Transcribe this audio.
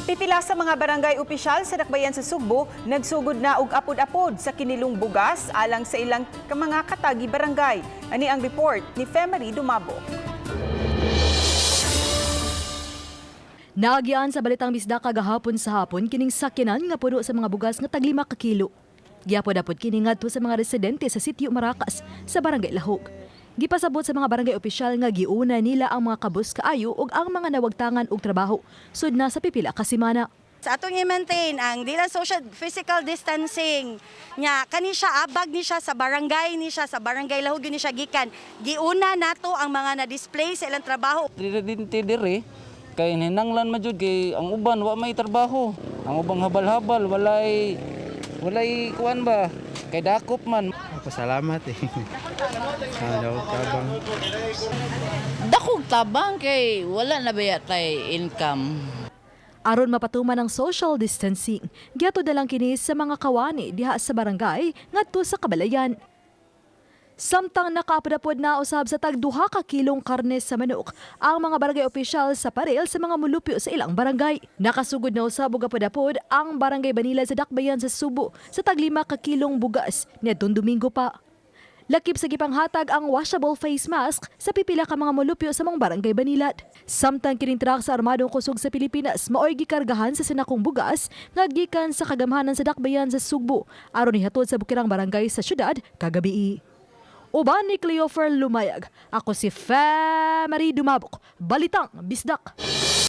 Pipila sa mga barangay opisyal sa Dakbayan sa Sugbo, nagsugod na og apod-apod sa kinilong bugas alang sa ilang mga katagi barangay. Ani ang report ni Femery Dumabo. Naagyan sa Balitang Bisda kagahapon sa hapon kining sakyanan nga puno sa mga bugas nga tag 5 ka kilo. Giapod-apod kini ngadto sa mga residente sa sitio Maracas sa Barangay Lahog. Gipasabot sa mga barangay opisyal nga giuna nila ang mga kabus kaayo ug ang mga nawagtangan og trabaho sud na sa pipila ka semana. Sa atong i-maintain ang dila social physical distancing nya kani siya abag ni siya sa barangay Lahog ni siya gikan. Giuna nato ang mga na-display sa ilang trabaho. Dire kay hinanglan majud kay ang uban wa may trabaho. Ang ubang habal-habal walay kuan ba kay dakop man. Pasalamat eh. Tabang. Dakog tabang kay wala na ba tay income. Aron mapatuman ang social distancing, giato dalang kini sa mga kawani diha sa barangay ngadto sa Kabalayan. Samtang nakaapod-apod na usab sa tag 2 ka kilong karne sa manok ang mga barangay opisyal sa parel sa mga mulupyo sa ilang barangay. Nakasugod na usab og apod-apod ang barangay Banila sa Dakbayan sa Subo sa tag 5 ka kilong bugas niadtong Domingo pa. Lakip sa gipanghatag ang washable face mask sa pipila ka mga mulupyo sa mga barangay Banilat. Samtang kining truck sa Armadong Kusog sa Pilipinas maoy gikargahan sa sinakong bugas nga gikan sa kagamhanan sa Dakbayan sa Sugbo aron ihatod sa bukirang barangay sa syudad kagabi. Uban ni Cleofer Lumayag, ako si Femery Dumabok, Balitang Bisdak.